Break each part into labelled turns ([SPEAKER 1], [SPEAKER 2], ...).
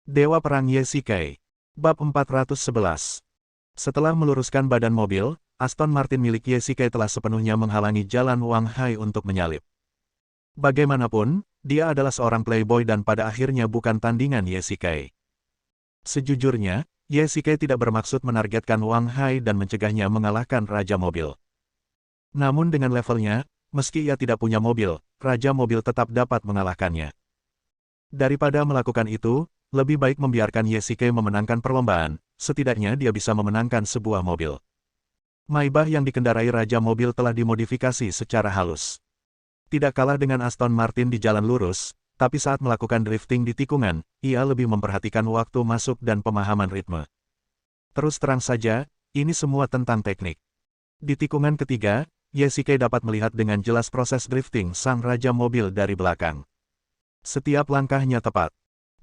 [SPEAKER 1] Dewa Perang Ye Shikai. Bab 411. Setelah meluruskan badan mobil, Aston Martin milik Ye Shikai telah sepenuhnya menghalangi jalan Wang Hai untuk menyalip. Bagaimanapun, dia adalah seorang playboy dan pada akhirnya bukan tandingan Ye Shikai. Sejujurnya, Ye Shikai tidak bermaksud menargetkan Wang Hai dan mencegahnya mengalahkan Raja Mobil. Namun dengan levelnya, meski ia tidak punya mobil, Raja Mobil tetap dapat mengalahkannya. Daripada melakukan itu, lebih baik membiarkan Ye Shikai memenangkan perlombaan, setidaknya dia bisa memenangkan sebuah mobil. Maybach yang dikendarai Raja Mobil telah dimodifikasi secara halus. Tidak kalah dengan Aston Martin di jalan lurus, tapi saat melakukan drifting di tikungan, ia lebih memperhatikan waktu masuk dan pemahaman ritme. Terus terang saja, ini semua tentang teknik. Di tikungan ketiga, Ye Shikai dapat melihat dengan jelas proses drifting sang Raja Mobil dari belakang. Setiap langkahnya tepat.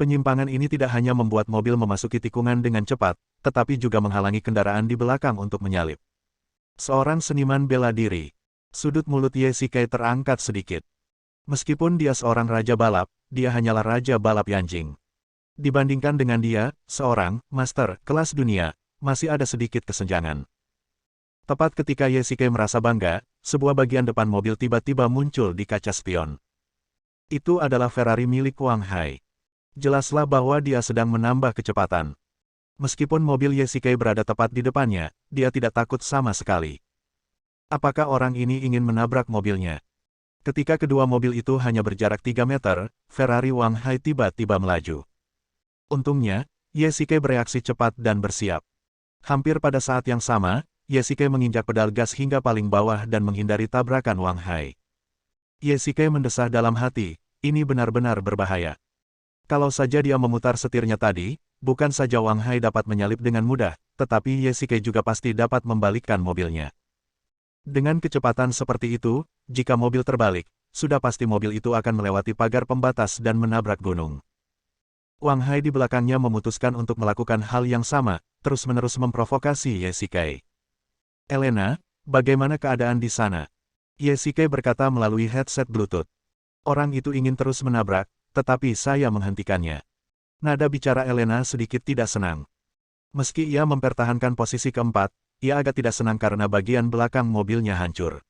[SPEAKER 1] Penyimpangan ini tidak hanya membuat mobil memasuki tikungan dengan cepat, tetapi juga menghalangi kendaraan di belakang untuk menyalip. Seorang seniman bela diri. Sudut mulut Ye Shikai terangkat sedikit. Meskipun dia seorang raja balap, dia hanyalah raja balap Yanjing. Dibandingkan dengan dia, seorang master kelas dunia, masih ada sedikit kesenjangan. Tepat ketika Ye Shikai merasa bangga, sebuah bagian depan mobil tiba-tiba muncul di kaca spion. Itu adalah Ferrari milik Wang Hai. Jelaslah bahwa dia sedang menambah kecepatan. Meskipun mobil Ye Shikai berada tepat di depannya, dia tidak takut sama sekali. Apakah orang ini ingin menabrak mobilnya? Ketika kedua mobil itu hanya berjarak 3 meter, Ferrari Wang Hai tiba-tiba melaju. Untungnya, Ye Shikai bereaksi cepat dan bersiap. Hampir pada saat yang sama, Ye Shikai menginjak pedal gas hingga paling bawah dan menghindari tabrakan Wang Hai. Ye Shikai mendesah dalam hati, ini benar-benar berbahaya. Kalau saja dia memutar setirnya tadi, bukan saja Wang Hai dapat menyalip dengan mudah, tetapi Ye Shikai juga pasti dapat membalikkan mobilnya. Dengan kecepatan seperti itu, jika mobil terbalik, sudah pasti mobil itu akan melewati pagar pembatas dan menabrak gunung. Wang Hai di belakangnya memutuskan untuk melakukan hal yang sama, terus-menerus memprovokasi Ye Shikai. "Elena, bagaimana keadaan di sana?" Ye Shikai berkata melalui headset Bluetooth. "Orang itu ingin terus menabrak, tetapi saya menghentikannya." Nada bicara Elena sedikit tidak senang. Meski ia mempertahankan posisi keempat, ia agak tidak senang karena bagian belakang mobilnya hancur.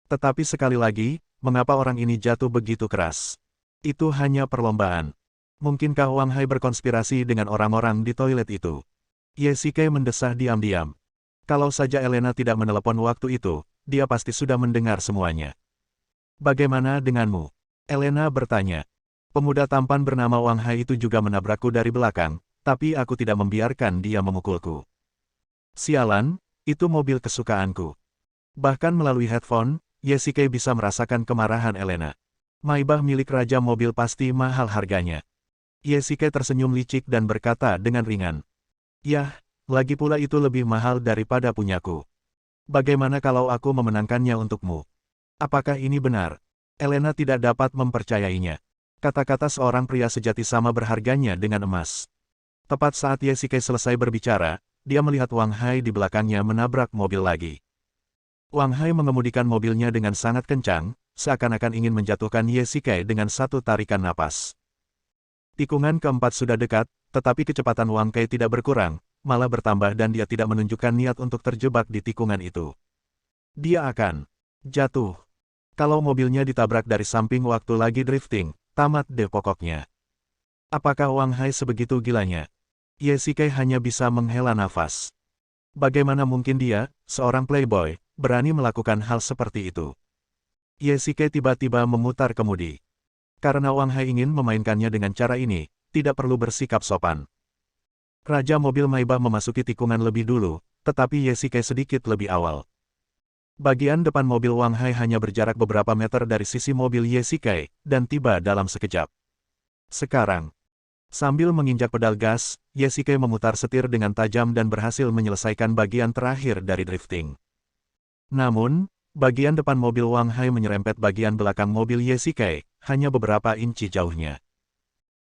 [SPEAKER 1] Tetapi sekali lagi, mengapa orang ini jatuh begitu keras? Itu hanya perlombaan. Mungkinkah Wang Hai berkonspirasi dengan orang-orang di toilet itu? Ye Shikai mendesah diam-diam. Kalau saja Elena tidak menelepon waktu itu, dia pasti sudah mendengar semuanya. "Bagaimana denganmu?" Elena bertanya. "Pemuda tampan bernama Wang Hai itu juga menabrakku dari belakang, tapi aku tidak membiarkan dia memukulku. Sialan, itu mobil kesukaanku." Bahkan melalui headphone, Ye Shikai bisa merasakan kemarahan Elena. Maybach milik Raja Mobil pasti mahal harganya. Ye Shikai tersenyum licik dan berkata dengan ringan. "Yah, lagi pula itu lebih mahal daripada punyaku. Bagaimana kalau aku memenangkannya untukmu?" "Apakah ini benar?" Elena tidak dapat mempercayainya. Kata-kata seorang pria sejati sama berharganya dengan emas. Tepat saat Ye Shikai selesai berbicara, dia melihat Wang Hai di belakangnya menabrak mobil lagi. Wang Hai mengemudikan mobilnya dengan sangat kencang, seakan-akan ingin menjatuhkan Ye Shikai dengan satu tarikan napas. Tikungan keempat sudah dekat, tetapi kecepatan Wang Hai tidak berkurang, malah bertambah dan dia tidak menunjukkan niat untuk terjebak di tikungan itu. Dia akan jatuh. Kalau mobilnya ditabrak dari samping waktu lagi drifting, tamat deh pokoknya. Apakah Wang Hai sebegitu gilanya? Ye Shikai hanya bisa menghela nafas. Bagaimana mungkin dia, seorang playboy, berani melakukan hal seperti itu? Ye Shikai tiba-tiba memutar kemudi. Karena Wang Hai ingin memainkannya dengan cara ini, tidak perlu bersikap sopan. Raja Mobil Maybach memasuki tikungan lebih dulu, tetapi Ye Shikai sedikit lebih awal. Bagian depan mobil Wang Hai hanya berjarak beberapa meter dari sisi mobil Ye Shikai, dan tiba dalam sekejap. Sekarang, sambil menginjak pedal gas, Ye Shikai memutar setir dengan tajam dan berhasil menyelesaikan bagian terakhir dari drifting. Namun, bagian depan mobil Wang Hai menyerempet bagian belakang mobil Ye Shikai, hanya beberapa inci jauhnya.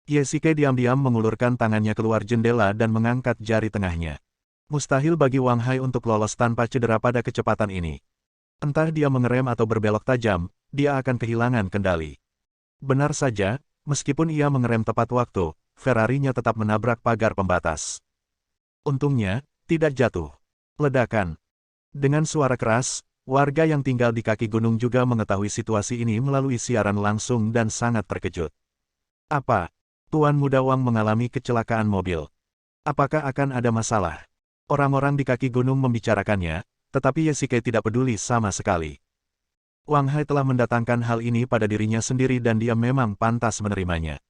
[SPEAKER 1] Ye Shikai diam-diam mengulurkan tangannya keluar jendela dan mengangkat jari tengahnya. Mustahil bagi Wang Hai untuk lolos tanpa cedera pada kecepatan ini. Entah dia mengerem atau berbelok tajam, dia akan kehilangan kendali. Benar saja, meskipun ia mengerem tepat waktu, Ferrari-nya tetap menabrak pagar pembatas. Untungnya, tidak jatuh. Ledakan. Dengan suara keras, warga yang tinggal di kaki gunung juga mengetahui situasi ini melalui siaran langsung dan sangat terkejut. Apa? Tuan Muda Wang mengalami kecelakaan mobil. Apakah akan ada masalah? Orang-orang di kaki gunung membicarakannya, tetapi Ye tidak peduli sama sekali. Wang Hai telah mendatangkan hal ini pada dirinya sendiri dan dia memang pantas menerimanya.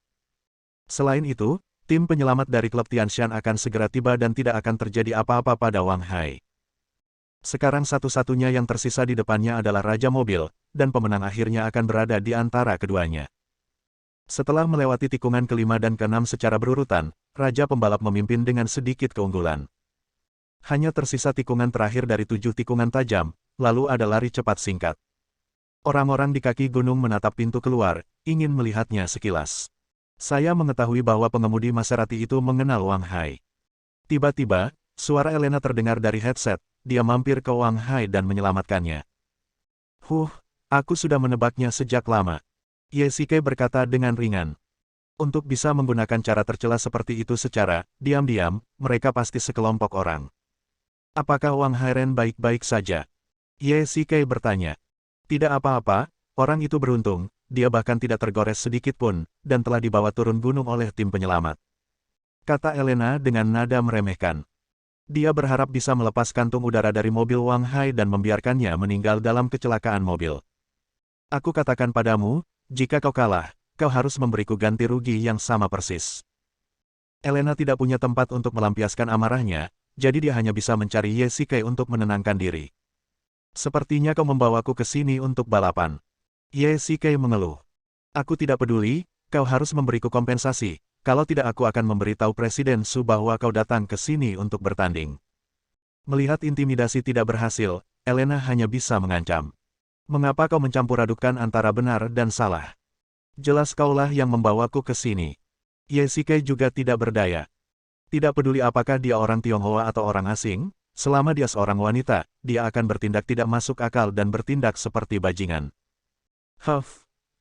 [SPEAKER 1] Selain itu, tim penyelamat dari klub Tianshan akan segera tiba dan tidak akan terjadi apa-apa pada Wang Hai. Sekarang satu-satunya yang tersisa di depannya adalah Raja Mobil, dan pemenang akhirnya akan berada di antara keduanya. Setelah melewati tikungan kelima dan keenam secara berurutan, Raja Pembalap memimpin dengan sedikit keunggulan. Hanya tersisa tikungan terakhir dari 7 tikungan tajam, lalu ada lari cepat singkat. Orang-orang di kaki gunung menatap pintu keluar, ingin melihatnya sekilas. Saya mengetahui bahwa pengemudi Maserati itu mengenal Wang Hai. Tiba-tiba, suara Elena terdengar dari headset, dia mampir ke Wang Hai dan menyelamatkannya. Aku sudah menebaknya sejak lama. Ye berkata dengan ringan. Untuk bisa menggunakan cara tercela seperti itu secara diam-diam, mereka pasti sekelompok orang. Apakah Wang Hairen baik-baik saja? Ye bertanya. Tidak apa-apa, orang itu beruntung, dia bahkan tidak tergores sedikit pun, dan telah dibawa turun gunung oleh tim penyelamat. Kata Elena dengan nada meremehkan. Dia berharap bisa melepas kantung udara dari mobil Wang Hai dan membiarkannya meninggal dalam kecelakaan mobil. Aku katakan padamu, jika kau kalah, kau harus memberiku ganti rugi yang sama persis. Elena tidak punya tempat untuk melampiaskan amarahnya, jadi dia hanya bisa mencari Ye untuk menenangkan diri. Sepertinya kau membawaku ke sini untuk balapan. Ye mengeluh. Aku tidak peduli, kau harus memberiku kompensasi, kalau tidak aku akan memberitahu Presiden Su bahwa kau datang ke sini untuk bertanding. Melihat intimidasi tidak berhasil, Elena hanya bisa mengancam. Mengapa kau mencampur adukkan antara benar dan salah? Jelas kaulah yang membawaku ke sini. Ye juga tidak berdaya. Tidak peduli apakah dia orang Tionghoa atau orang asing, selama dia seorang wanita, dia akan bertindak tidak masuk akal dan bertindak seperti bajingan.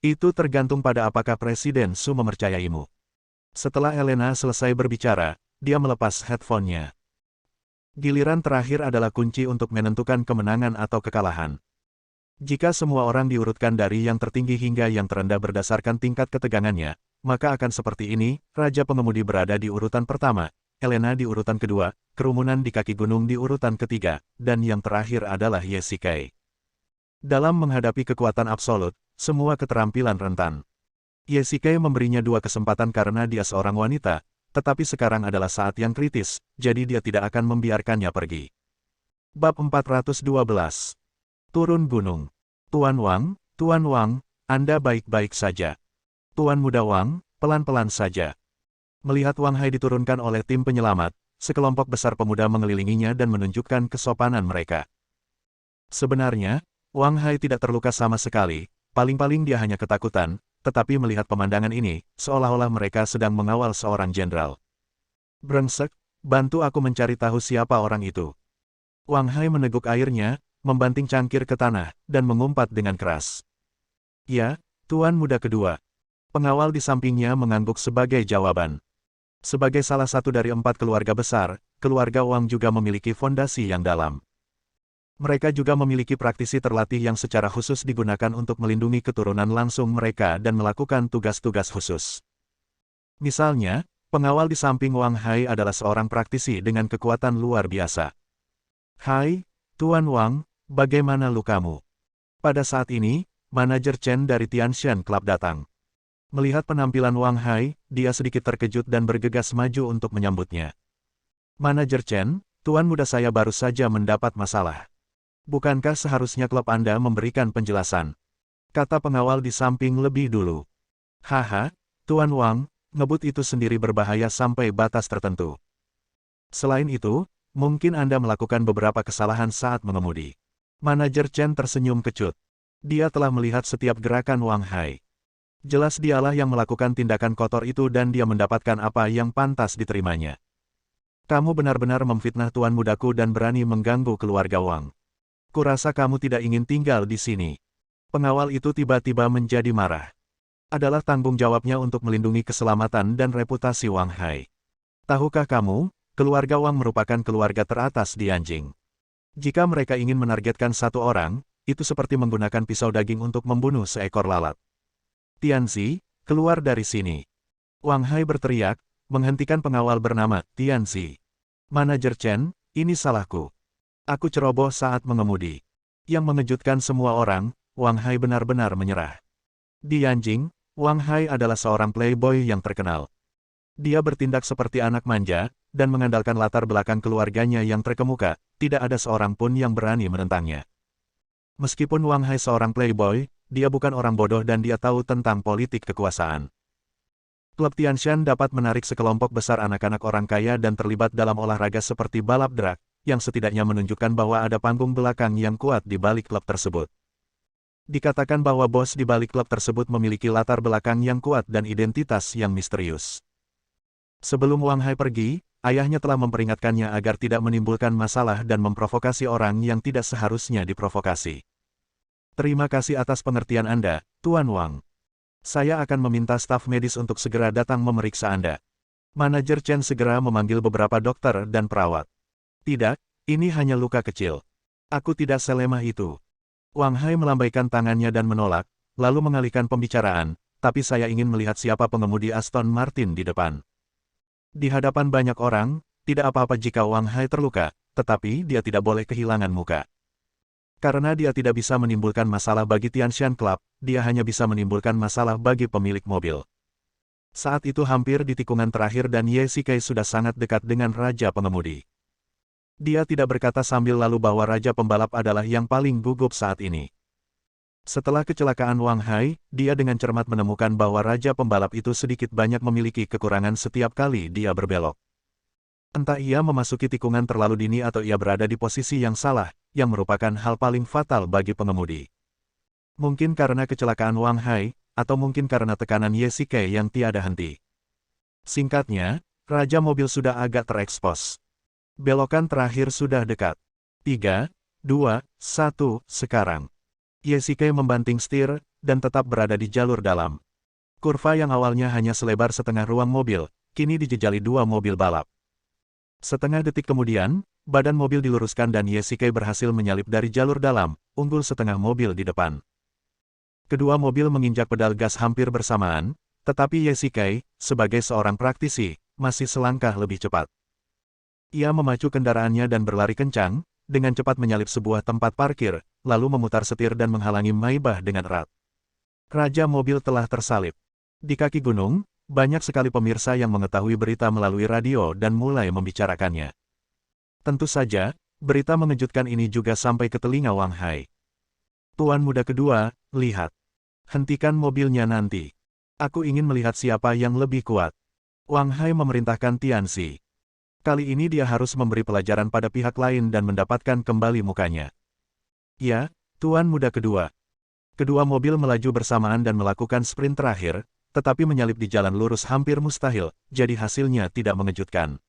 [SPEAKER 1] Itu tergantung pada apakah Presiden Su mempercayaimu. Setelah Elena selesai berbicara, dia melepas headphone-nya. Giliran terakhir adalah kunci untuk menentukan kemenangan atau kekalahan. Jika semua orang diurutkan dari yang tertinggi hingga yang terendah berdasarkan tingkat ketegangannya, maka akan seperti ini, Raja Pengemudi berada di urutan pertama, Elena di urutan kedua, kerumunan di kaki gunung di urutan ketiga, dan yang terakhir adalah Ye. Dalam menghadapi kekuatan absolut, semua keterampilan rentan. Ye memberinya 2 kesempatan karena dia seorang wanita, tetapi sekarang adalah saat yang kritis, jadi dia tidak akan membiarkannya pergi. Bab 412. Turun gunung. Tuan Wang, Anda baik-baik saja. Tuan Muda Wang, pelan-pelan saja. Melihat Wang Hai diturunkan oleh tim penyelamat, sekelompok besar pemuda mengelilinginya dan menunjukkan kesopanan mereka. Sebenarnya, Wang Hai tidak terluka sama sekali, paling-paling dia hanya ketakutan, tetapi melihat pemandangan ini, seolah-olah mereka sedang mengawal seorang jenderal. Brengsek, bantu aku mencari tahu siapa orang itu. Wang Hai meneguk airnya, membanting cangkir ke tanah, dan mengumpat dengan keras. Ya, Tuan Muda kedua. Pengawal di sampingnya mengangguk sebagai jawaban. Sebagai salah satu dari 4 keluarga besar, keluarga Wang juga memiliki fondasi yang dalam. Mereka juga memiliki praktisi terlatih yang secara khusus digunakan untuk melindungi keturunan langsung mereka dan melakukan tugas-tugas khusus. Misalnya, pengawal di samping Wang Hai adalah seorang praktisi dengan kekuatan luar biasa. Hai, Tuan Wang, bagaimana lukamu? Pada saat ini, manajer Chen dari Tianshan Club datang. Melihat penampilan Wang Hai, dia sedikit terkejut dan bergegas maju untuk menyambutnya. Manajer Chen, Tuan Muda saya baru saja mendapat masalah. Bukankah seharusnya klub Anda memberikan penjelasan? Kata pengawal di samping lebih dulu. Haha, Tuan Wang, ngebut itu sendiri berbahaya sampai batas tertentu. Selain itu, mungkin Anda melakukan beberapa kesalahan saat mengemudi. Manajer Chen tersenyum kecut. Dia telah melihat setiap gerakan Wang Hai. Jelas dialah yang melakukan tindakan kotor itu dan dia mendapatkan apa yang pantas diterimanya. Kamu benar-benar memfitnah Tuan Mudaku dan berani mengganggu keluarga Wang. Kurasa kamu tidak ingin tinggal di sini. Pengawal itu tiba-tiba menjadi marah. Adalah tanggung jawabnya untuk melindungi keselamatan dan reputasi Wang Hai. Tahukah kamu, keluarga Wang merupakan keluarga teratas di Anjing. Jika mereka ingin menargetkan satu orang, itu seperti menggunakan pisau daging untuk membunuh seekor lalat. Tianzi, keluar dari sini. Wang Hai berteriak, menghentikan pengawal bernama Tianzi. Manajer Chen, ini salahku. Aku ceroboh saat mengemudi. Yang mengejutkan semua orang, Wang Hai benar-benar menyerah. Di Anjing, Wang Hai adalah seorang playboy yang terkenal. Dia bertindak seperti anak manja, dan mengandalkan latar belakang keluarganya yang terkemuka, tidak ada seorang pun yang berani menentangnya. Meskipun Wang Hai seorang playboy, dia bukan orang bodoh dan dia tahu tentang politik kekuasaan. Klub Tianshan dapat menarik sekelompok besar anak-anak orang kaya dan terlibat dalam olahraga seperti balap drag, yang setidaknya menunjukkan bahwa ada panggung belakang yang kuat di balik klub tersebut. Dikatakan bahwa bos di balik klub tersebut memiliki latar belakang yang kuat dan identitas yang misterius. Sebelum Wang Hai pergi, ayahnya telah memperingatkannya agar tidak menimbulkan masalah dan memprovokasi orang yang tidak seharusnya diprovokasi. Terima kasih atas pengertian Anda, Tuan Wang. Saya akan meminta staf medis untuk segera datang memeriksa Anda. Manajer Chen segera memanggil beberapa dokter dan perawat. Tidak, ini hanya luka kecil. Aku tidak selemah itu. Wang Hai melambaikan tangannya dan menolak, lalu mengalihkan pembicaraan, tapi saya ingin melihat siapa pengemudi Aston Martin di depan. Di hadapan banyak orang, tidak apa-apa jika Wang Hai terluka, tetapi dia tidak boleh kehilangan muka. Karena dia tidak bisa menimbulkan masalah bagi Tianshan Club, dia hanya bisa menimbulkan masalah bagi pemilik mobil. Saat itu hampir di tikungan terakhir dan Ye Shikai sudah sangat dekat dengan Raja Pengemudi. Dia tidak berkata sambil lalu bahwa Raja Pembalap adalah yang paling gugup saat ini. Setelah kecelakaan Wang Hai, dia dengan cermat menemukan bahwa Raja Pembalap itu sedikit banyak memiliki kekurangan setiap kali dia berbelok. Entah ia memasuki tikungan terlalu dini atau ia berada di posisi yang salah, yang merupakan hal paling fatal bagi pengemudi. Mungkin karena kecelakaan Wang Hai, atau mungkin karena tekanan Ye Shikai yang tiada henti. Singkatnya, Raja Mobil sudah agak terekspos. Belokan terakhir sudah dekat. 3, 2, 1, sekarang. Ye Shikai membanting setir, dan tetap berada di jalur dalam. Kurva yang awalnya hanya selebar setengah ruang mobil, kini dijejali dua mobil balap. Setengah detik kemudian, badan mobil diluruskan dan Ye Shikai berhasil menyalip dari jalur dalam, unggul setengah mobil di depan. Kedua mobil menginjak pedal gas hampir bersamaan, tetapi Ye Shikai, sebagai seorang praktisi, masih selangkah lebih cepat. Ia memacu kendaraannya dan berlari kencang, dengan cepat menyalip sebuah tempat parkir, lalu memutar setir dan menghalangi Maybach dengan erat. Raja Mobil telah tersalip. Di kaki gunung, banyak sekali pemirsa yang mengetahui berita melalui radio dan mulai membicarakannya. Tentu saja, berita mengejutkan ini juga sampai ke telinga Wang Hai. Tuan muda kedua, lihat. Hentikan mobilnya nanti. Aku ingin melihat siapa yang lebih kuat. Wang Hai memerintahkan Tianzi. Kali ini dia harus memberi pelajaran pada pihak lain dan mendapatkan kembali mukanya. Ya, Tuan muda kedua. Kedua mobil melaju bersamaan dan melakukan sprint terakhir, tetapi menyalip di jalan lurus hampir mustahil, jadi hasilnya tidak mengejutkan.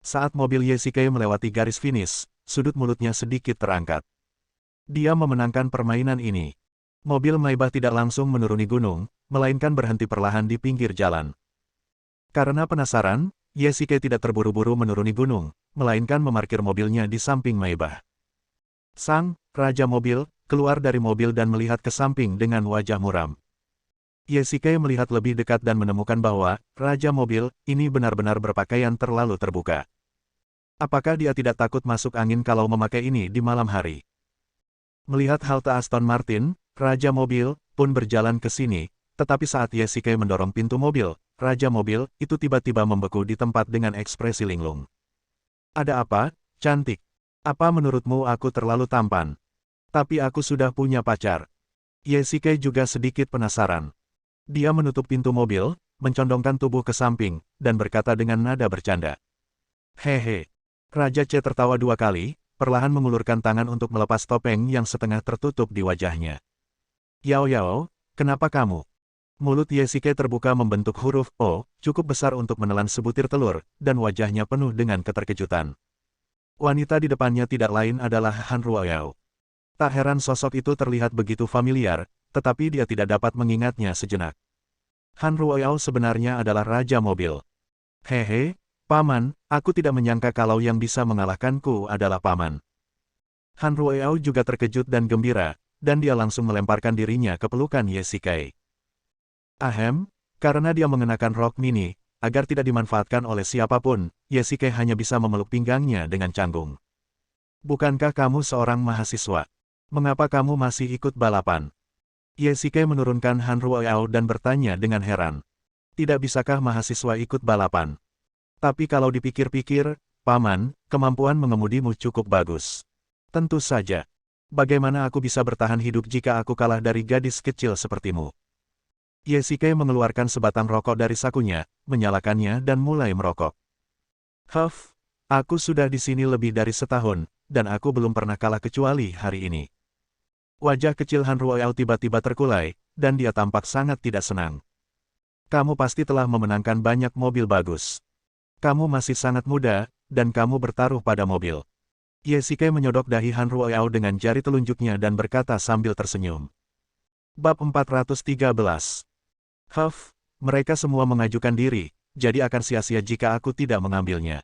[SPEAKER 1] Saat mobil Ye Shikai melewati garis finish, sudut mulutnya sedikit terangkat. Dia memenangkan permainan ini. Mobil Maybach tidak langsung menuruni gunung, melainkan berhenti perlahan di pinggir jalan. Karena penasaran, Ye Shikai tidak terburu-buru menuruni gunung, melainkan memarkir mobilnya di samping Maybach. Sang Raja Mobil keluar dari mobil dan melihat ke samping dengan wajah muram. Ye Shikai melihat lebih dekat dan menemukan bahwa Raja Mobil ini benar-benar berpakaian terlalu terbuka. Apakah dia tidak takut masuk angin kalau memakai ini di malam hari? Melihat halte Aston Martin, Raja Mobil pun berjalan ke sini, tetapi saat Ye Shikai mendorong pintu mobil, Raja Mobil itu tiba-tiba membeku di tempat dengan ekspresi linglung. Ada apa, cantik? Apa menurutmu aku terlalu tampan? Tapi aku sudah punya pacar. Ye Shikai juga sedikit penasaran. Dia menutup pintu mobil, mencondongkan tubuh ke samping, dan berkata dengan nada bercanda. Hehe. Raja C tertawa dua kali, perlahan mengulurkan tangan untuk melepas topeng yang setengah tertutup di wajahnya. Yao Yao, kenapa kamu? Mulut Ye Shikai terbuka membentuk huruf O, cukup besar untuk menelan sebutir telur, dan wajahnya penuh dengan keterkejutan. Wanita di depannya tidak lain adalah Han Ruoyao. Tak heran sosok itu terlihat begitu familiar, tetapi dia tidak dapat mengingatnya sejenak. Han Ruoyao sebenarnya adalah raja mobil. Hehe, Paman, aku tidak menyangka kalau yang bisa mengalahkanku adalah Paman. Han Ruoyao juga terkejut dan gembira, dan dia langsung melemparkan dirinya ke pelukan Ye Shikai. Ahem, karena dia mengenakan rok mini, agar tidak dimanfaatkan oleh siapapun, Ye Shikai hanya bisa memeluk pinggangnya dengan canggung. Bukankah kamu seorang mahasiswa? Mengapa kamu masih ikut balapan? Ye Shikai menurunkan Han Ruoyao dan bertanya dengan heran. Tidak bisakah mahasiswa ikut balapan? Tapi kalau dipikir-pikir, Paman, kemampuan mengemudimu cukup bagus. Tentu saja. Bagaimana aku bisa bertahan hidup jika aku kalah dari gadis kecil sepertimu? Ye Shikai mengeluarkan sebatang rokok dari sakunya, menyalakannya dan mulai merokok. Huff, aku sudah di sini lebih dari setahun, dan aku belum pernah kalah kecuali hari ini. Wajah kecil Han Ruoyao tiba-tiba terkulai, dan dia tampak sangat tidak senang. Kamu pasti telah memenangkan banyak mobil bagus. Kamu masih sangat muda, dan kamu bertaruh pada mobil. Ye Shikai menyodok dahi Han Ruoyao dengan jari telunjuknya dan berkata sambil tersenyum. Bab 413. Huff, mereka semua mengajukan diri, jadi akan sia-sia jika aku tidak mengambilnya.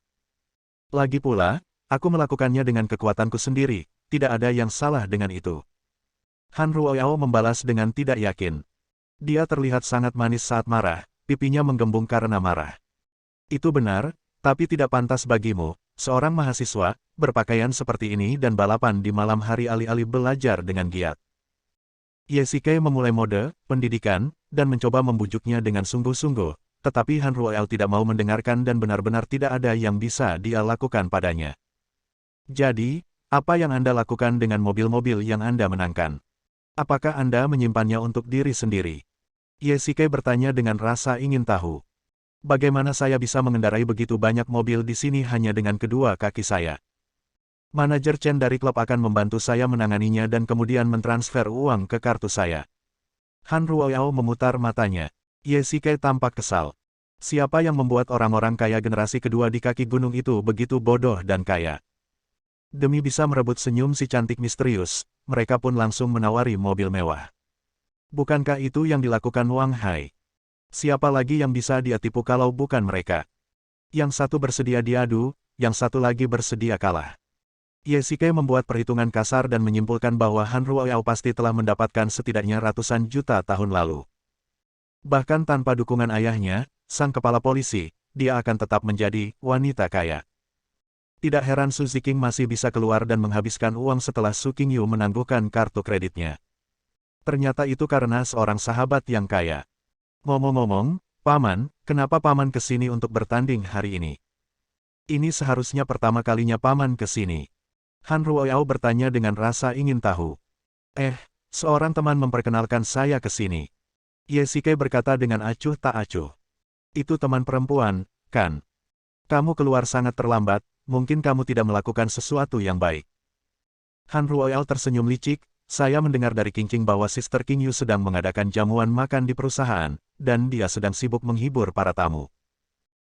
[SPEAKER 1] Lagi pula, aku melakukannya dengan kekuatanku sendiri, tidak ada yang salah dengan itu. Han Ruoyao membalas dengan tidak yakin. Dia terlihat sangat manis saat marah, pipinya menggembung karena marah. Itu benar, tapi tidak pantas bagimu, seorang mahasiswa, berpakaian seperti ini dan balapan di malam hari alih-alih belajar dengan giat. Ye Shikai memulai mode pendidikan, dan mencoba membujuknya dengan sungguh-sungguh, tetapi Han Ruoyao tidak mau mendengarkan dan benar-benar tidak ada yang bisa dia lakukan padanya. Jadi, apa yang Anda lakukan dengan mobil-mobil yang Anda menangkan? Apakah Anda menyimpannya untuk diri sendiri? Ye Shikai bertanya dengan rasa ingin tahu. Bagaimana saya bisa mengendarai begitu banyak mobil di sini hanya dengan kedua kaki saya? Manajer Chen dari klub akan membantu saya menanganinya dan kemudian mentransfer uang ke kartu saya. Han Ruoyao memutar matanya. Ye Shikai tampak kesal. Siapa yang membuat orang-orang kaya generasi kedua di kaki gunung itu begitu bodoh dan kaya? Demi bisa merebut senyum si cantik misterius, mereka pun langsung menawari mobil mewah. Bukankah itu yang dilakukan Wang Hai? Siapa lagi yang bisa dia tipu kalau bukan mereka? Yang satu bersedia diadu, yang satu lagi bersedia kalah. Ye Shikai membuat perhitungan kasar dan menyimpulkan bahwa Han Ruoyao pasti telah mendapatkan setidaknya ratusan juta tahun lalu. Bahkan tanpa dukungan ayahnya, sang kepala polisi, dia akan tetap menjadi wanita kaya. Tidak heran Su Ziqing masih bisa keluar dan menghabiskan uang setelah Su Qingyu menangguhkan kartu kreditnya. Ternyata itu karena seorang sahabat yang kaya. Ngomong-ngomong, Paman, kenapa Paman ke sini untuk bertanding hari ini? Ini seharusnya pertama kalinya Paman ke sini. Han Ruoyao bertanya dengan rasa ingin tahu. Seorang teman memperkenalkan saya ke sini. Ye Shikai berkata dengan acuh tak acuh. Itu teman perempuan, kan? Kamu keluar sangat terlambat, mungkin kamu tidak melakukan sesuatu yang baik. Han Ruoyao tersenyum licik, saya mendengar dari Qingqing bahwa Sister Qingyu sedang mengadakan jamuan makan di perusahaan, dan dia sedang sibuk menghibur para tamu.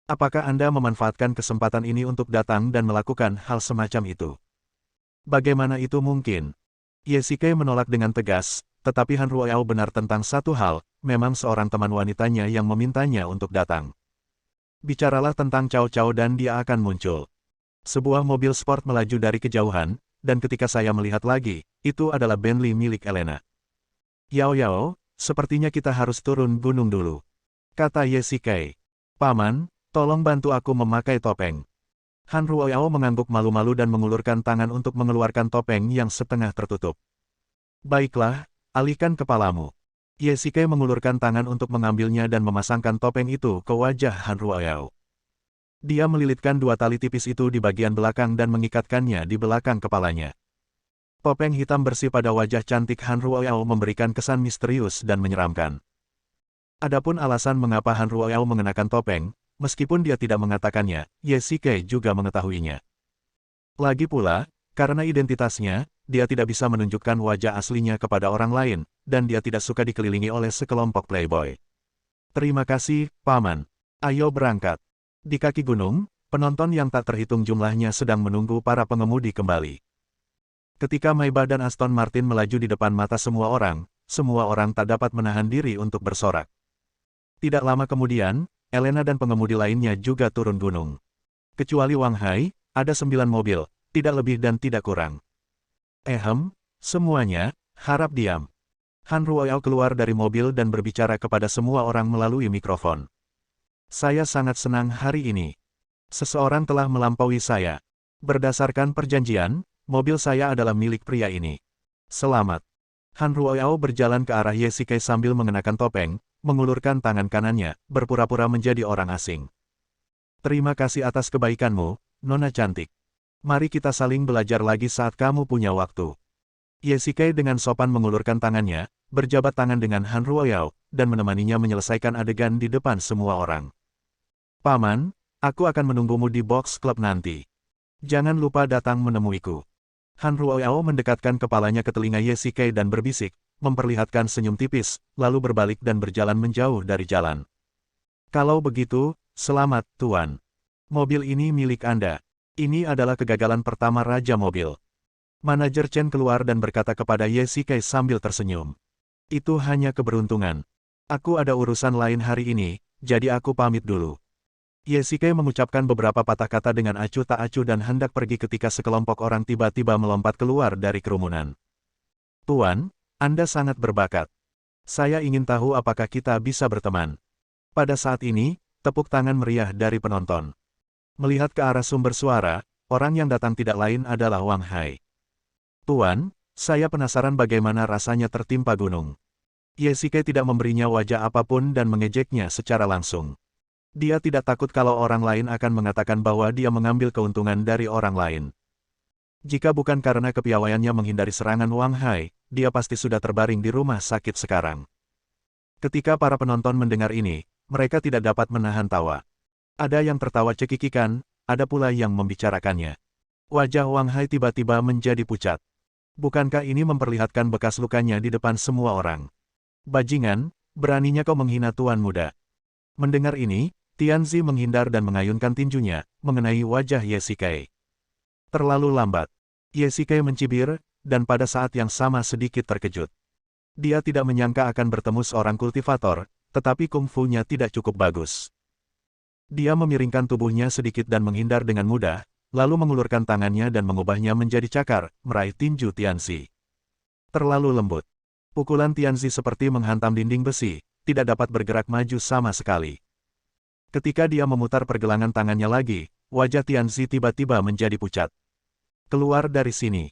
[SPEAKER 1] Apakah Anda memanfaatkan kesempatan ini untuk datang dan melakukan hal semacam itu? Bagaimana itu mungkin? Ye Shikai menolak dengan tegas, tetapi Han Ruoyao benar tentang satu hal, memang seorang teman wanitanya yang memintanya untuk datang. Bicaralah tentang Cao Cao dan dia akan muncul. Sebuah mobil sport melaju dari kejauhan, dan ketika saya melihat lagi, itu adalah Bentley milik Elena. Yao, sepertinya kita harus turun gunung dulu. Kata Ye Shikai. Paman, tolong bantu aku memakai topeng. Han Ruoyao mengangguk malu-malu dan mengulurkan tangan untuk mengeluarkan topeng yang setengah tertutup. Baiklah, alihkan kepalamu. Ye Shikai mengulurkan tangan untuk mengambilnya dan memasangkan topeng itu ke wajah Han Ruoyao. Dia melilitkan dua tali tipis itu di bagian belakang dan mengikatkannya di belakang kepalanya. Topeng hitam bersih pada wajah cantik Han Ruoyao memberikan kesan misterius dan menyeramkan. Adapun alasan mengapa Han Ruoyao mengenakan topeng, meskipun dia tidak mengatakannya, Ye Shikai juga mengetahuinya. Lagi pula, karena identitasnya, dia tidak bisa menunjukkan wajah aslinya kepada orang lain, dan dia tidak suka dikelilingi oleh sekelompok playboy. Terima kasih, Paman. Ayo berangkat. Di kaki gunung, penonton yang tak terhitung jumlahnya sedang menunggu para pengemudi kembali. Ketika Maybach dan Aston Martin melaju di depan mata semua orang tak dapat menahan diri untuk bersorak. Tidak lama kemudian, Elena dan pengemudi lainnya juga turun gunung. Kecuali Wang Hai, ada 9 mobil, tidak lebih dan tidak kurang. Semuanya, harap diam. Han Ruoyao keluar dari mobil dan berbicara kepada semua orang melalui mikrofon. Saya sangat senang hari ini. Seseorang telah melampaui saya. Berdasarkan perjanjian, mobil saya adalah milik pria ini. Selamat. Han Ruoyao berjalan ke arah Ye Shikai sambil mengenakan topeng, mengulurkan tangan kanannya, berpura-pura menjadi orang asing. Terima kasih atas kebaikanmu, Nona cantik. Mari kita saling belajar lagi saat kamu punya waktu. Ye Shikai dengan sopan mengulurkan tangannya, berjabat tangan dengan Han Ruoyao, dan menemaninya menyelesaikan adegan di depan semua orang. Paman, aku akan menunggumu di box club nanti. Jangan lupa datang menemuiku. Han Ruoyao mendekatkan kepalanya ke telinga Ye Shikai dan berbisik, memperlihatkan senyum tipis, lalu berbalik dan berjalan menjauh dari jalan. Kalau begitu, selamat, Tuan. Mobil ini milik Anda. Ini adalah kegagalan pertama Raja Mobil. Manajer Chen keluar dan berkata kepada Ye Shikai sambil tersenyum. Itu hanya keberuntungan. Aku ada urusan lain hari ini, jadi aku pamit dulu. Ye Shikai mengucapkan beberapa patah kata dengan acuh tak acuh dan hendak pergi ketika sekelompok orang tiba-tiba melompat keluar dari kerumunan. Tuan, Anda sangat berbakat. Saya ingin tahu apakah kita bisa berteman. Pada saat ini, tepuk tangan meriah dari penonton. Melihat ke arah sumber suara, orang yang datang tidak lain adalah Wang Hai. Tuan, saya penasaran bagaimana rasanya tertimpa gunung. Ye Shikai tidak memberinya wajah apapun dan mengejeknya secara langsung. Dia tidak takut kalau orang lain akan mengatakan bahwa dia mengambil keuntungan dari orang lain. Jika bukan karena kepiawaiannya menghindari serangan Wang Hai, dia pasti sudah terbaring di rumah sakit sekarang. Ketika para penonton mendengar ini, mereka tidak dapat menahan tawa. Ada yang tertawa cekikikan, ada pula yang membicarakannya. Wajah Wang Hai tiba-tiba menjadi pucat. Bukankah ini memperlihatkan bekas lukanya di depan semua orang? Bajingan, beraninya kau menghina tuan muda. Mendengar ini, Tianzi menghindar dan mengayunkan tinjunya, mengenai wajah Ye Shikai. Terlalu lambat. Ye Shikai mencibir, dan pada saat yang sama sedikit terkejut. Dia tidak menyangka akan bertemu seorang kultivator, tetapi kungfu-nya tidak cukup bagus. Dia memiringkan tubuhnya sedikit dan menghindar dengan mudah, lalu mengulurkan tangannya dan mengubahnya menjadi cakar, meraih tinju Tianzi. Terlalu lembut. Pukulan Tianzi seperti menghantam dinding besi, tidak dapat bergerak maju sama sekali. Ketika dia memutar pergelangan tangannya lagi, wajah Tianzi tiba-tiba menjadi pucat. Keluar dari sini.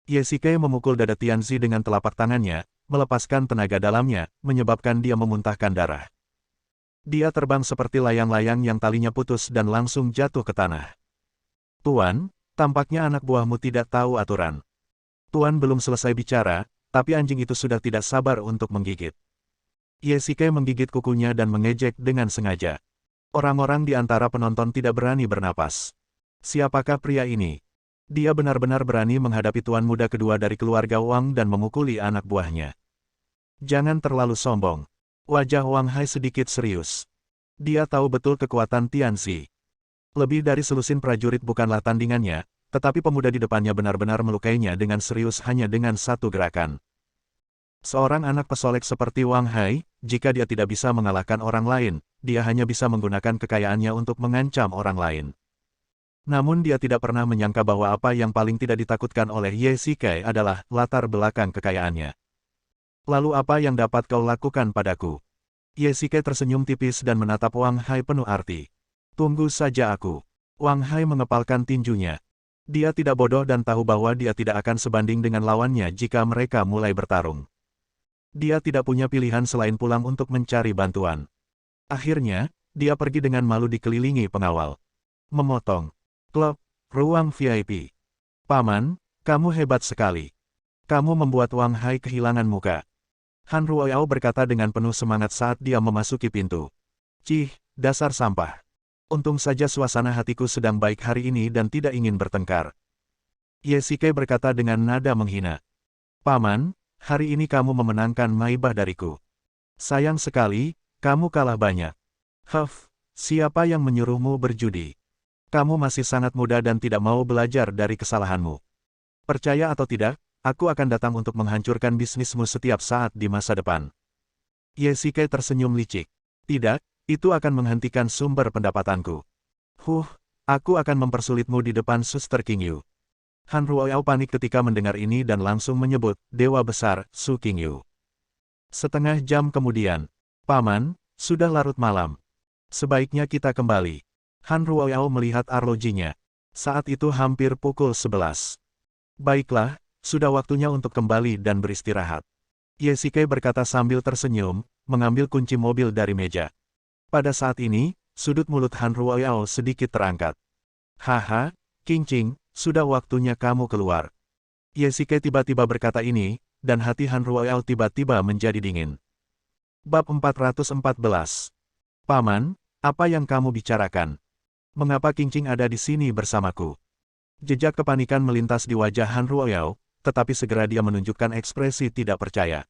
[SPEAKER 1] Ye Shikai memukul dada Tianzi dengan telapak tangannya, melepaskan tenaga dalamnya, menyebabkan dia memuntahkan darah. Dia terbang seperti layang-layang yang talinya putus dan langsung jatuh ke tanah. Tuan, tampaknya anak buahmu tidak tahu aturan. Tuan belum selesai bicara, tapi anjing itu sudah tidak sabar untuk menggigit. Ye Shikai menggigit kukunya dan mengejek dengan sengaja. Orang-orang di antara penonton tidak berani bernapas. Siapakah pria ini? Dia benar-benar berani menghadapi tuan muda kedua dari keluarga Wang dan memukuli anak buahnya. Jangan terlalu sombong. Wajah Wang Hai sedikit serius. Dia tahu betul kekuatan Tianzi. Lebih dari selusin prajurit bukanlah tandingannya, tetapi pemuda di depannya benar-benar melukainya dengan serius hanya dengan satu gerakan. Seorang anak pesolek seperti Wang Hai, jika dia tidak bisa mengalahkan orang lain, dia hanya bisa menggunakan kekayaannya untuk mengancam orang lain. Namun dia tidak pernah menyangka bahwa apa yang paling tidak ditakutkan oleh Ye Shikai adalah latar belakang kekayaannya. Lalu apa yang dapat kau lakukan padaku? Ye Shikai tersenyum tipis dan menatap Wang Hai penuh arti. Tunggu saja aku. Wang Hai mengepalkan tinjunya. Dia tidak bodoh dan tahu bahwa dia tidak akan sebanding dengan lawannya jika mereka mulai bertarung. Dia tidak punya pilihan selain pulang untuk mencari bantuan. Akhirnya, dia pergi dengan malu dikelilingi pengawal. Memotong. Klub, ruang VIP. Paman, kamu hebat sekali. Kamu membuat Wang Hai kehilangan muka. Han Ruoyao berkata dengan penuh semangat saat dia memasuki pintu. Cih, dasar sampah. Untung saja suasana hatiku sedang baik hari ini dan tidak ingin bertengkar. Ye Shikai berkata dengan nada menghina. Paman, hari ini kamu memenangkan maibah dariku. Sayang sekali, kamu kalah banyak. Siapa yang menyuruhmu berjudi? Kamu masih sangat muda dan tidak mau belajar dari kesalahanmu. Percaya atau tidak, aku akan datang untuk menghancurkan bisnismu setiap saat di masa depan. Ye Shikai tersenyum licik. Tidak, itu akan menghentikan sumber pendapatanku. Aku akan mempersulitmu di depan Suster Qingyu. Han Ruoyao panik ketika mendengar ini dan langsung menyebut, Dewa Besar, Su Qingyu. Setengah jam kemudian, Paman, sudah larut malam. Sebaiknya kita kembali. Han Ruoyao melihat arlojinya. Saat itu hampir pukul 11. Baiklah, sudah waktunya untuk kembali dan beristirahat. Ye Shikai berkata sambil tersenyum, mengambil kunci mobil dari meja. Pada saat ini, sudut mulut Han Ruoyao sedikit terangkat. Haha, Qingqing, sudah waktunya kamu keluar. Ye Shikai tiba-tiba berkata ini, dan hati Han Ruoyao tiba-tiba menjadi dingin. Bab 414. Paman, apa yang kamu bicarakan? Mengapa Qingqing ada di sini bersamaku? Jejak kepanikan melintas di wajah Han Ruoyao, tetapi segera dia menunjukkan ekspresi tidak percaya.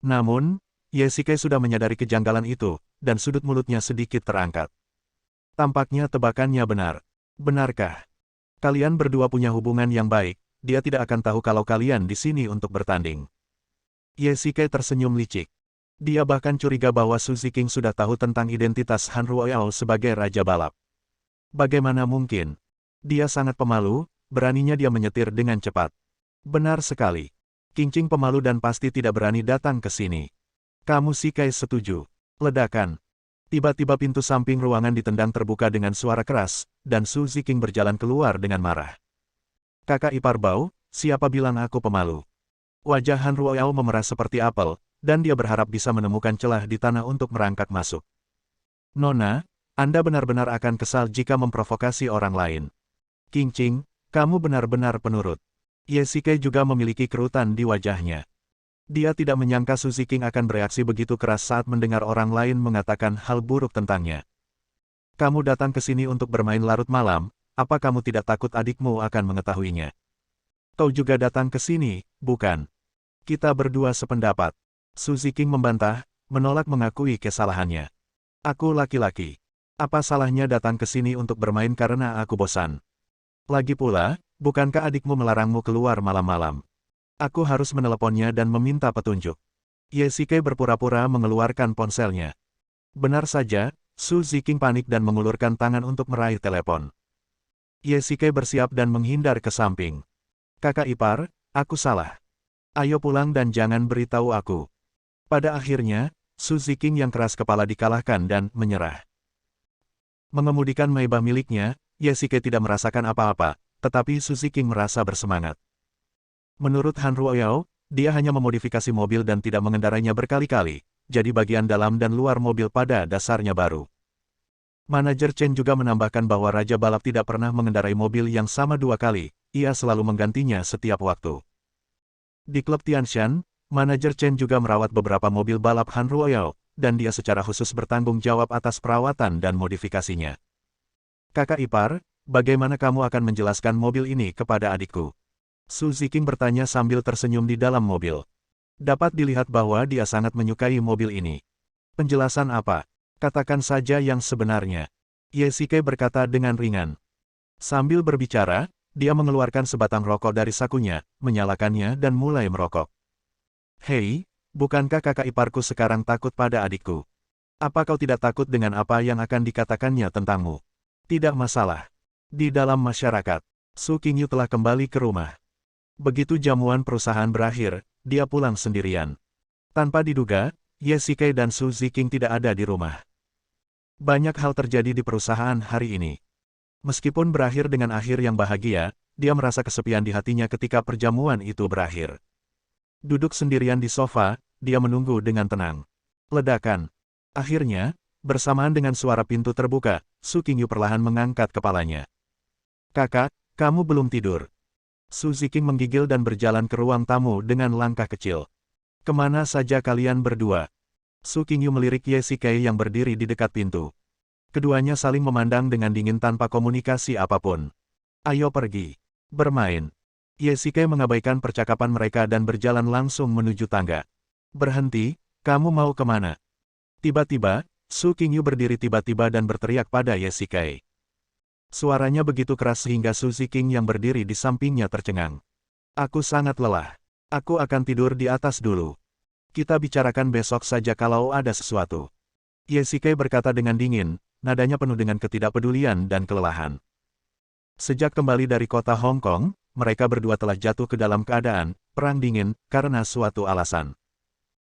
[SPEAKER 1] Namun, Ye Shikai sudah menyadari kejanggalan itu, dan sudut mulutnya sedikit terangkat. Tampaknya tebakannya benar. Benarkah? Kalian berdua punya hubungan yang baik, dia tidak akan tahu kalau kalian di sini untuk bertanding. Ye Shikai tersenyum licik. Dia bahkan curiga bahwa Su Ziqing sudah tahu tentang identitas Han Ruoyao sebagai Raja Balap. Bagaimana mungkin? Dia sangat pemalu, beraninya dia menyetir dengan cepat. Benar sekali. Qingqing pemalu dan pasti tidak berani datang ke sini. Kamu Shikai setuju. Ledakan. Tiba-tiba pintu samping ruangan ditendang terbuka dengan suara keras, dan Su Ziqing berjalan keluar dengan marah. Kakak ipar Bao, siapa bilang aku pemalu? Wajah Han Ruoyao memerah seperti apel, dan dia berharap bisa menemukan celah di tanah untuk merangkak masuk. Nona, Anda benar-benar akan kesal jika memprovokasi orang lain. Qingqing, kamu benar-benar penurut. Ye Shikai juga memiliki kerutan di wajahnya. Dia tidak menyangka Su Ziqing akan bereaksi begitu keras saat mendengar orang lain mengatakan hal buruk tentangnya. Kamu datang ke sini untuk bermain larut malam, apa kamu tidak takut adikmu akan mengetahuinya? Kau juga datang ke sini, bukan? Kita berdua sependapat. Su Ziqing membantah, menolak mengakui kesalahannya. Aku laki-laki. Apa salahnya datang ke sini untuk bermain karena aku bosan? Lagi pula, bukankah adikmu melarangmu keluar malam-malam? Aku harus meneleponnya dan meminta petunjuk. Ye Shikai berpura-pura mengeluarkan ponselnya. Benar saja, Su Ziqing panik dan mengulurkan tangan untuk meraih telepon. Ye Shikai bersiap dan menghindar ke samping. Kakak ipar, aku salah. Ayo pulang dan jangan beritahu aku. Pada akhirnya, Su Ziqing yang keras kepala dikalahkan dan menyerah. Mengemudikan Maybach miliknya, Ye Shikai tidak merasakan apa-apa, tetapi Su Ziqing merasa bersemangat. Menurut Han Ruoyao, dia hanya memodifikasi mobil dan tidak mengendarainya berkali-kali, jadi bagian dalam dan luar mobil pada dasarnya baru. Manajer Chen juga menambahkan bahwa Raja Balap tidak pernah mengendarai mobil yang sama dua kali, ia selalu menggantinya setiap waktu. Di klub Tianshan, manajer Chen juga merawat beberapa mobil balap Han Ruoyao, dan dia secara khusus bertanggung jawab atas perawatan dan modifikasinya. Kakak ipar, bagaimana kamu akan menjelaskan mobil ini kepada adikku? Su Ziqing bertanya sambil tersenyum di dalam mobil. Dapat dilihat bahwa dia sangat menyukai mobil ini. Penjelasan apa? Katakan saja yang sebenarnya. Ye Shikai berkata dengan ringan. Sambil berbicara, dia mengeluarkan sebatang rokok dari sakunya, menyalakannya dan mulai merokok. Hei, bukankah kakak iparku sekarang takut pada adikku? Apa kau tidak takut dengan apa yang akan dikatakannya tentangmu? Tidak masalah. Di dalam masyarakat, Su Qingyu telah kembali ke rumah. Begitu jamuan perusahaan berakhir, dia pulang sendirian. Tanpa diduga, Ye Shikai dan Su Ziqing tidak ada di rumah. Banyak hal terjadi di perusahaan hari ini. Meskipun berakhir dengan akhir yang bahagia, dia merasa kesepian di hatinya ketika perjamuan itu berakhir. Duduk sendirian di sofa, dia menunggu dengan tenang. Ledakan. Akhirnya, bersamaan dengan suara pintu terbuka, Su Qingyu perlahan mengangkat kepalanya. Kakak, kamu belum tidur. Su Ziqing menggigil dan berjalan ke ruang tamu dengan langkah kecil. Kemana saja kalian berdua? Su Qingyu melirik Ye Shikai yang berdiri di dekat pintu. Keduanya saling memandang dengan dingin tanpa komunikasi apapun. Ayo pergi. Bermain. Ye Shikai mengabaikan percakapan mereka dan berjalan langsung menuju tangga. Berhenti, kamu mau kemana? Tiba-tiba, Su Qingyu berdiri tiba-tiba dan berteriak pada Ye Shikai. Suaranya begitu keras sehingga Su Ziqing yang berdiri di sampingnya tercengang. Aku sangat lelah. Aku akan tidur di atas dulu. Kita bicarakan besok saja kalau ada sesuatu. Ye berkata dengan dingin, nadanya penuh dengan ketidakpedulian dan kelelahan. Sejak kembali dari kota Hong Kong, mereka berdua telah jatuh ke dalam keadaan perang dingin karena suatu alasan.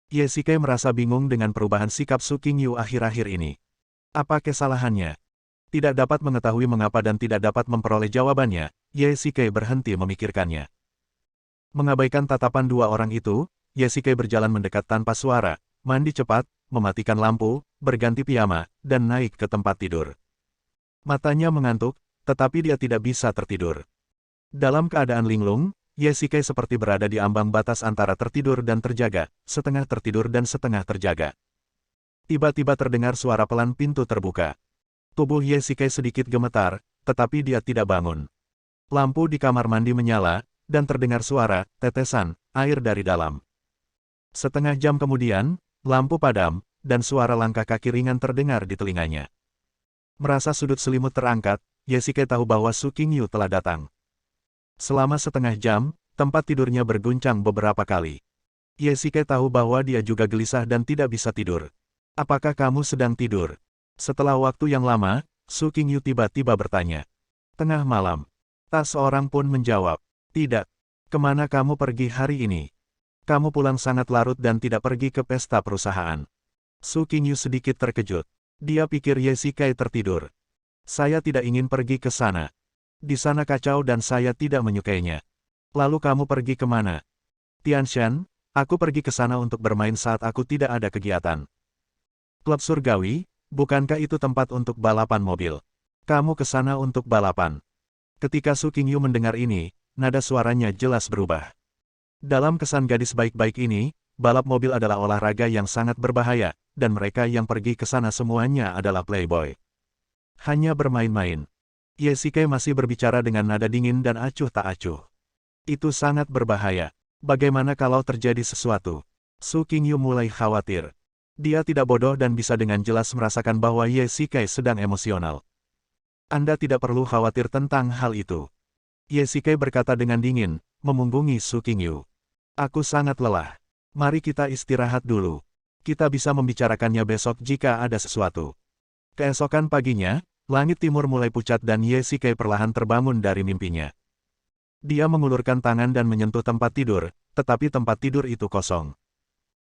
[SPEAKER 1] Ye merasa bingung dengan perubahan sikap Su Qingyu akhir-akhir ini. Apa kesalahannya? Tidak dapat mengetahui mengapa dan tidak dapat memperoleh jawabannya, Ye berhenti memikirkannya. Mengabaikan tatapan dua orang itu, Ye berjalan mendekat tanpa suara, mandi cepat, mematikan lampu, berganti piyama, dan naik ke tempat tidur. Matanya mengantuk, tetapi dia tidak bisa tertidur. Dalam keadaan linglung, Ye seperti berada di ambang batas antara tertidur dan terjaga, setengah tertidur dan setengah terjaga. Tiba-tiba terdengar suara pelan pintu terbuka. Tubuh Ye sedikit gemetar, tetapi dia tidak bangun. Lampu di kamar mandi menyala, dan terdengar suara tetesan air dari dalam. Setengah jam kemudian, lampu padam, dan suara langkah kaki ringan terdengar di telinganya. Merasa sudut selimut terangkat, Ye tahu bahwa Su Qingyu telah datang. Selama setengah jam, tempat tidurnya berguncang beberapa kali. Ye tahu bahwa dia juga gelisah dan tidak bisa tidur. Apakah kamu sedang tidur? Setelah waktu yang lama, Su Qingyu tiba-tiba bertanya. Tengah malam. Tak seorang pun menjawab. Tidak. Kemana kamu pergi hari ini? Kamu pulang sangat larut dan tidak pergi ke pesta perusahaan. Su Qingyu sedikit terkejut. Dia pikir Ye tertidur. Saya tidak ingin pergi ke sana. Di sana kacau dan saya tidak menyukainya. Lalu kamu pergi kemana? Tianshan, aku pergi ke sana untuk bermain saat aku tidak ada kegiatan. Klub surgawi, bukankah itu tempat untuk balapan mobil? Kamu ke sana untuk balapan. Ketika Su Qingyu mendengar ini, nada suaranya jelas berubah. Dalam kesan gadis baik-baik ini, balap mobil adalah olahraga yang sangat berbahaya, dan mereka yang pergi ke sana semuanya adalah playboy. Hanya bermain-main. Ye masih berbicara dengan nada dingin dan acuh tak acuh. Itu sangat berbahaya. Bagaimana kalau terjadi sesuatu? Su Qingyu mulai khawatir. Dia tidak bodoh dan bisa dengan jelas merasakan bahwa Ye sedang emosional. Anda tidak perlu khawatir tentang hal itu. Ye berkata dengan dingin, memunggungi Su Qingyu. Aku sangat lelah. Mari kita istirahat dulu. Kita bisa membicarakannya besok jika ada sesuatu. Keesokan paginya, langit timur mulai pucat dan Ye perlahan terbangun dari mimpinya. Dia mengulurkan tangan dan menyentuh tempat tidur, tetapi tempat tidur itu kosong.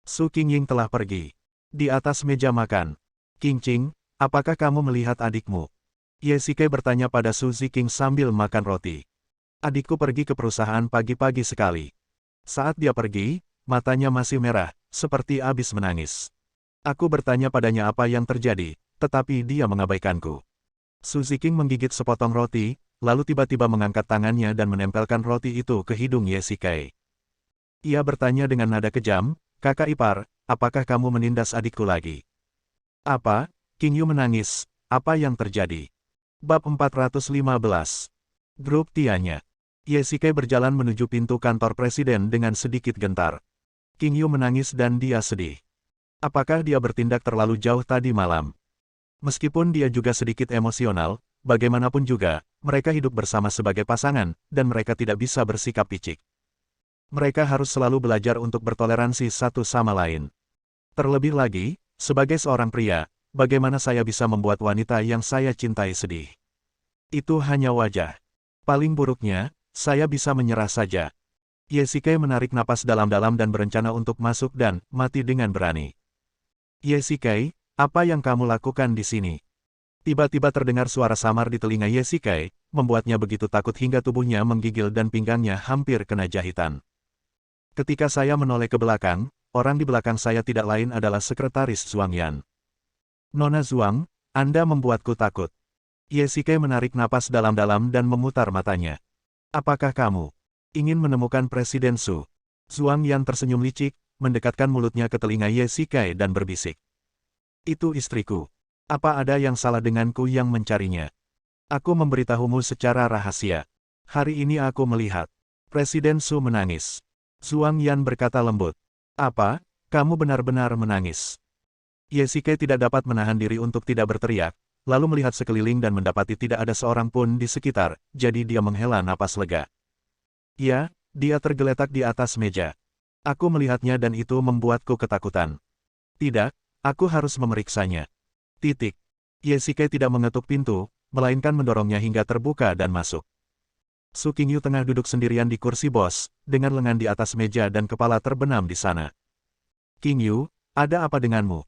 [SPEAKER 1] Su Qingying telah pergi. Di atas meja makan. Qingqing, apakah kamu melihat adikmu? Ye bertanya pada Su Ziqing sambil makan roti. Adikku pergi ke perusahaan pagi-pagi sekali. Saat dia pergi, matanya masih merah, seperti habis menangis. Aku bertanya padanya apa yang terjadi, tetapi dia mengabaikanku. Su Ziqing menggigit sepotong roti, lalu tiba-tiba mengangkat tangannya dan menempelkan roti itu ke hidung Ye Ia bertanya dengan nada kejam, kakak ipar, apakah kamu menindas adikku lagi? Apa? Qingyu menangis, apa yang terjadi? Bab 415. Grup Tianya. Ye berjalan menuju pintu kantor presiden dengan sedikit gentar. Qingyu menangis dan dia sedih. Apakah dia bertindak terlalu jauh tadi malam? Meskipun dia juga sedikit emosional, bagaimanapun juga, mereka hidup bersama sebagai pasangan, dan mereka tidak bisa bersikap picik. Mereka harus selalu belajar untuk bertoleransi satu sama lain. Terlebih lagi, sebagai seorang pria, bagaimana saya bisa membuat wanita yang saya cintai sedih? Itu hanya wajah. Paling buruknya, saya bisa menyerah saja. Ye menarik napas dalam-dalam dan berencana untuk masuk dan mati dengan berani. Ye apa yang kamu lakukan di sini? Tiba-tiba terdengar suara samar di telinga Ye membuatnya begitu takut hingga tubuhnya menggigil dan pinggangnya hampir kena jahitan. Ketika saya menoleh ke belakang, orang di belakang saya tidak lain adalah sekretaris Zhuang Yan. Nona Zhuang, Anda membuatku takut. Ye menarik napas dalam-dalam dan memutar matanya. Apakah kamu ingin menemukan Presiden Su? Zhuang Yan tersenyum licik, mendekatkan mulutnya ke telinga Ye dan berbisik. Itu istriku. Apa ada yang salah denganku yang mencarinya? Aku memberitahumu secara rahasia. Hari ini aku melihat Presiden Su menangis. Zhuang Yan berkata lembut. Apa? Kamu benar-benar menangis? Ye tidak dapat menahan diri untuk tidak berteriak, lalu melihat sekeliling dan mendapati tidak ada seorang pun di sekitar, jadi dia menghela napas lega. Ya, dia tergeletak di atas meja. Aku melihatnya dan itu membuatku ketakutan. Tidak, Aku harus memeriksanya. Titik. Ye Shikai tidak mengetuk pintu, melainkan mendorongnya hingga terbuka dan masuk. Su Qingyu tengah duduk sendirian di kursi bos, dengan lengan di atas meja dan kepala terbenam di sana. Qingyu, ada apa denganmu?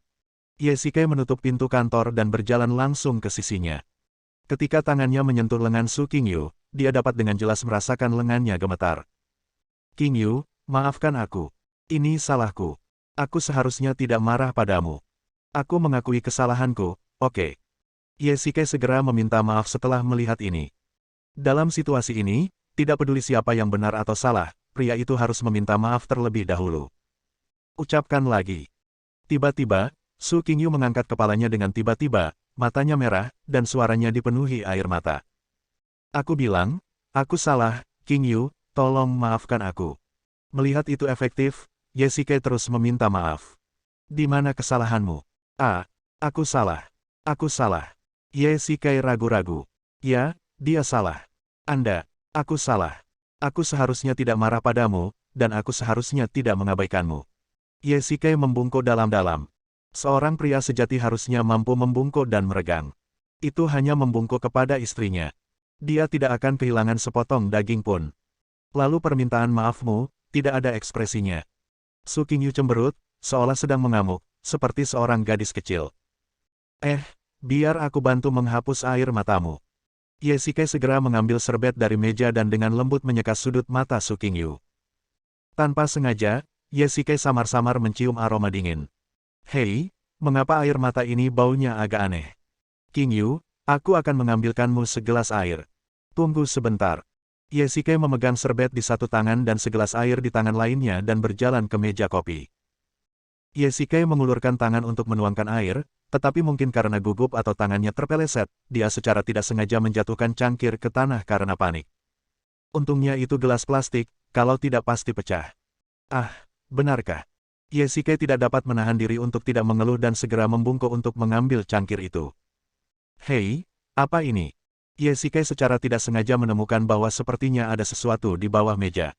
[SPEAKER 1] Ye Shikai menutup pintu kantor dan berjalan langsung ke sisinya. Ketika tangannya menyentuh lengan Su Qingyu, dia dapat dengan jelas merasakan lengannya gemetar. Qingyu, maafkan aku. Ini salahku. Aku seharusnya tidak marah padamu. Aku mengakui kesalahanku, oke. Ye Shikai segera meminta maaf setelah melihat ini. Dalam situasi ini, tidak peduli siapa yang benar atau salah, pria itu harus meminta maaf terlebih dahulu. Ucapkan lagi. Tiba-tiba, Su Qingyu mengangkat kepalanya dengan tiba-tiba, matanya merah, dan suaranya dipenuhi air mata. Aku bilang, aku salah, Qingyu, tolong maafkan aku. Melihat itu efektif, Ye Shikai terus meminta maaf. Di mana kesalahanmu? Aku salah. Aku salah. Ye Shikai ragu-ragu. Ya, dia salah. Aku salah. Aku seharusnya tidak marah padamu, dan aku seharusnya tidak mengabaikanmu. Ye Shikai membungkuk dalam-dalam. Seorang pria sejati harusnya mampu membungkuk dan meregang. Itu hanya membungkuk kepada istrinya. Dia tidak akan kehilangan sepotong daging pun. Lalu permintaan maafmu, tidak ada ekspresinya. Su Qingyu cemberut, seolah sedang mengamuk, seperti seorang gadis kecil. Biar aku bantu menghapus air matamu. Ye Shikai segera mengambil serbet dari meja dan dengan lembut menyekat sudut mata Su Qingyu. Tanpa sengaja, Ye Shikai samar-samar mencium aroma dingin. Hei, mengapa air mata ini baunya agak aneh? Qingyu, aku akan mengambilkanmu segelas air. Tunggu sebentar. Ye Shikai memegang serbet di satu tangan dan segelas air di tangan lainnya dan berjalan ke meja kopi. Ye Shikai mengulurkan tangan untuk menuangkan air, tetapi mungkin karena gugup atau tangannya terpeleset, dia secara tidak sengaja menjatuhkan cangkir ke tanah karena panik. Untungnya itu gelas plastik, kalau tidak pasti pecah. Benarkah? Ye Shikai tidak dapat menahan diri untuk tidak mengeluh dan segera membungkuk untuk mengambil cangkir itu. Hei, apa ini? Ye Shikai secara tidak sengaja menemukan bahwa sepertinya ada sesuatu di bawah meja.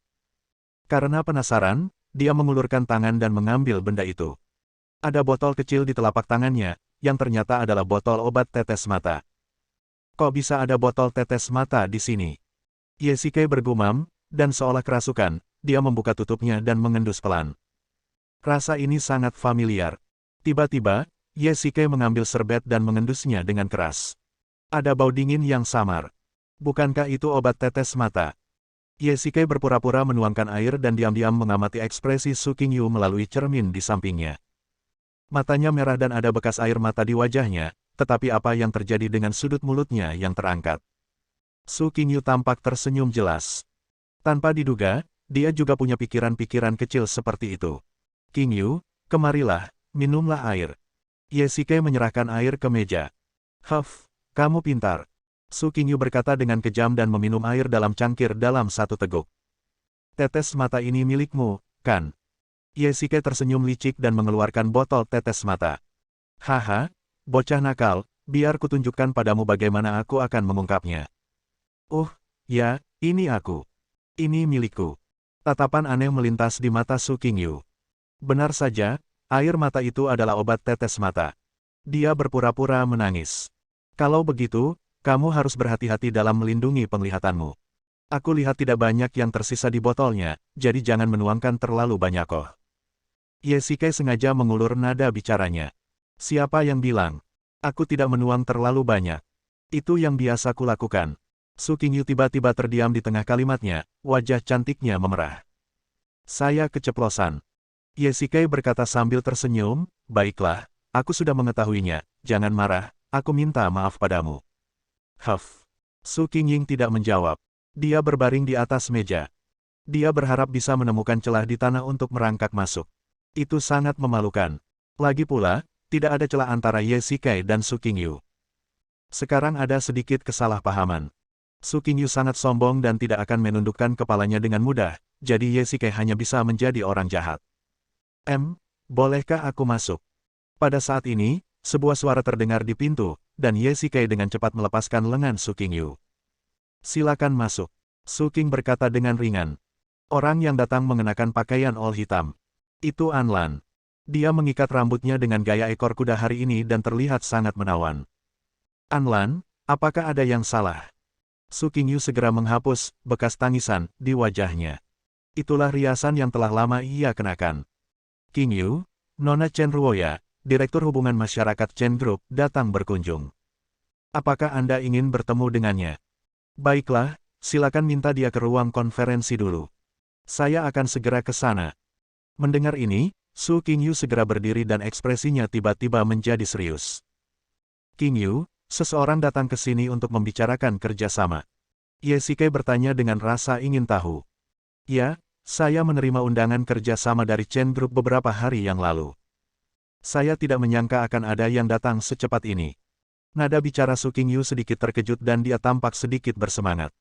[SPEAKER 1] Karena penasaran, dia mengulurkan tangan dan mengambil benda itu. Ada botol kecil di telapak tangannya, yang ternyata adalah botol obat tetes mata. Kok bisa ada botol tetes mata di sini? Ye Shikai bergumam, dan seolah kerasukan, dia membuka tutupnya dan mengendus pelan. Rasa ini sangat familiar. Tiba-tiba, Ye Shikai mengambil serbet dan mengendusnya dengan keras. Ada bau dingin yang samar. Bukankah itu obat tetes mata? Ye Shikai berpura-pura menuangkan air dan diam-diam mengamati ekspresi Su Qingyu melalui cermin di sampingnya. Matanya merah dan ada bekas air mata di wajahnya, tetapi apa yang terjadi dengan sudut mulutnya yang terangkat? Su Qingyu tampak tersenyum jelas. Tanpa diduga, dia juga punya pikiran-pikiran kecil seperti itu. Qingyu, kemarilah, minumlah air. Ye Shikai menyerahkan air ke meja. Kamu pintar. Su Qingyu berkata dengan kejam dan meminum air dalam cangkir dalam satu teguk. Tetes mata ini milikmu, kan? Ye Shikai tersenyum licik dan mengeluarkan botol tetes mata. Haha, bocah nakal, biar kutunjukkan padamu bagaimana aku akan mengungkapnya. Ya, ini aku. Ini milikku. Tatapan aneh melintas di mata Su Qingyu. Benar saja, air mata itu adalah obat tetes mata. Dia berpura-pura menangis. Kalau begitu, kamu harus berhati-hati dalam melindungi penglihatanmu. Aku lihat tidak banyak yang tersisa di botolnya, jadi jangan menuangkan terlalu banyak kok. Ye Shikai sengaja mengulur nada bicaranya. Siapa yang bilang? Aku tidak menuang terlalu banyak. Itu yang biasa kulakukan. Su Qingyu tiba-tiba terdiam di tengah kalimatnya, wajah cantiknya memerah. Saya keceplosan. Ye Shikai berkata sambil tersenyum, baiklah, aku sudah mengetahuinya, jangan marah, aku minta maaf padamu. Su Qingyu tidak menjawab. Dia berbaring di atas meja. Dia berharap bisa menemukan celah di tanah untuk merangkak masuk. Itu sangat memalukan. Lagi pula, tidak ada celah antara Ye Shikai dan Su Qingyu. Sekarang ada sedikit kesalahpahaman. Su Qingyu sangat sombong dan tidak akan menundukkan kepalanya dengan mudah, jadi Ye Shikai hanya bisa menjadi orang jahat. Bolehkah aku masuk? Pada saat ini, sebuah suara terdengar di pintu, dan Ye Shikai dengan cepat melepaskan lengan Su Qingyu. Silakan masuk. Su Qing berkata dengan ringan. Orang yang datang mengenakan pakaian ol hitam. Itu Anlan. Dia mengikat rambutnya dengan gaya ekor kuda hari ini dan terlihat sangat menawan. Anlan, apakah ada yang salah? Su Qingyu segera menghapus bekas tangisan di wajahnya. Itulah riasan yang telah lama ia kenakan. Qingyu, Nona Chen Ruoya, Direktur Hubungan Masyarakat Chen Group, datang berkunjung. Apakah Anda ingin bertemu dengannya? Baiklah, silakan minta dia ke ruang konferensi dulu. Saya akan segera ke sana. Mendengar ini, Su Qingyu segera berdiri dan ekspresinya tiba-tiba menjadi serius. Qingyu, seseorang datang ke sini untuk membicarakan kerjasama. Ye Shikai bertanya dengan rasa ingin tahu. Ya, saya menerima undangan kerjasama dari Chen Group beberapa hari yang lalu. Saya tidak menyangka akan ada yang datang secepat ini. Nada bicara Su Qingyu sedikit terkejut dan dia tampak sedikit bersemangat.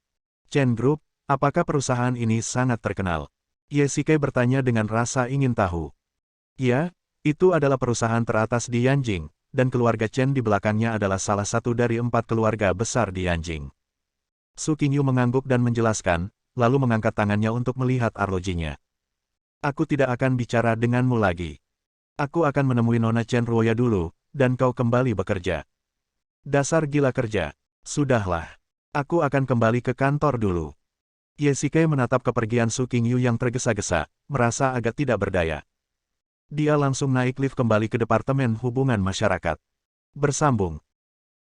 [SPEAKER 1] Chen Group, apakah perusahaan ini sangat terkenal? Ye Shikai bertanya dengan rasa ingin tahu. Ya, itu adalah perusahaan teratas di Yanjing, dan keluarga Chen di belakangnya adalah salah satu dari 4 keluarga besar di Yanjing. Su Qingyu mengangguk dan menjelaskan, lalu mengangkat tangannya untuk melihat arlojinya. Aku tidak akan bicara denganmu lagi. Aku akan menemui Nona Chen Ruoya dulu, dan kau kembali bekerja. Dasar gila kerja. Sudahlah. Aku akan kembali ke kantor dulu. Ye Shikai menatap kepergian Su Qingyu yang tergesa-gesa, merasa agak tidak berdaya. Dia langsung naik lift kembali ke Departemen Hubungan Masyarakat. Bersambung.